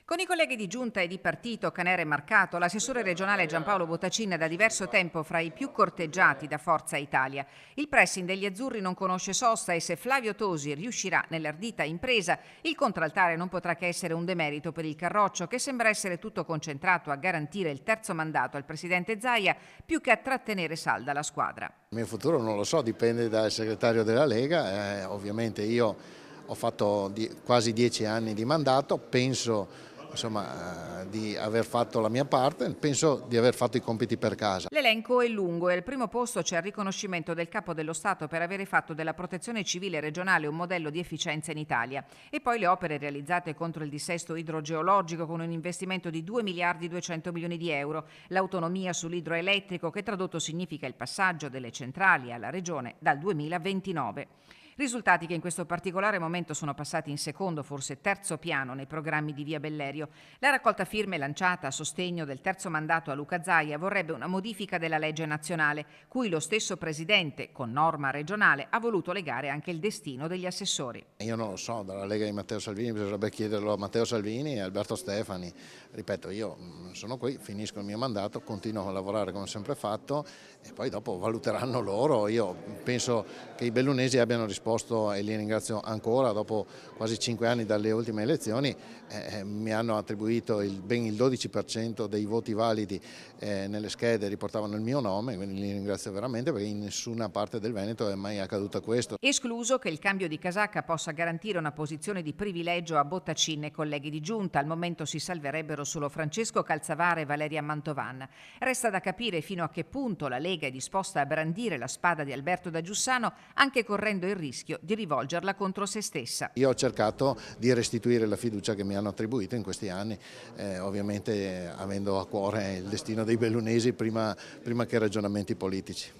Con i colleghi di giunta e di partito Canere e Marcato, l'assessore regionale Giampaolo Bottacin è da diverso tempo fra i più corteggiati da Forza Italia. Il pressing degli azzurri non conosce sosta e se Flavio Tosi riuscirà nell'ardita impresa, il contraltare non potrà che essere un demerito per il Carroccio, che sembra essere tutto concentrato a garantire il terzo mandato al presidente Zaia più che a trattenere salda la squadra. Il mio futuro non lo so, dipende dal segretario della Lega, ovviamente io ho fatto quasi 10 anni di mandato, penso di aver fatto la mia parte, penso di aver fatto i compiti per casa. L'elenco è lungo e al primo posto c'è il riconoscimento del Capo dello Stato per avere fatto della protezione civile regionale un modello di efficienza in Italia e poi le opere realizzate contro il dissesto idrogeologico con un investimento di 2 miliardi 200 milioni di euro, l'autonomia sull'idroelettrico che tradotto significa il passaggio delle centrali alla regione dal 2029. Risultati che in questo particolare momento sono passati in secondo, forse terzo piano nei programmi di Via Bellerio. La raccolta firme lanciata a sostegno del terzo mandato a Luca Zaia vorrebbe una modifica della legge nazionale, cui lo stesso presidente, con norma regionale, ha voluto legare anche il destino degli assessori. Io non lo so, dalla Lega di Matteo Salvini bisognerebbe chiederlo a Matteo Salvini e a Alberto Stefani. Ripeto, io sono qui, finisco il mio mandato, continuo a lavorare come ho sempre fatto e poi dopo valuteranno loro. Io penso che i bellunesi abbiano risposto e li ringrazio ancora, dopo quasi 5 anni dalle ultime elezioni, mi hanno attribuito ben il 12% dei voti validi nelle schede riportavano il mio nome, quindi li ringrazio veramente perché in nessuna parte del Veneto è mai accaduto questo. Escluso che il cambio di casacca possa garantire una posizione di privilegio a Bottacin e colleghi di giunta. Al momento si salverebbero solo Francesco Calzavara e Valeria Mantovan. Resta da capire fino a che punto la Lega è disposta a brandire la spada di Alberto da Giussano, anche correndo il rischio di rivolgerla contro se stessa. Io ho cercato di restituire la fiducia che mi hanno attribuito in questi anni, ovviamente avendo a cuore il destino dei bellunesi prima che ragionamenti politici.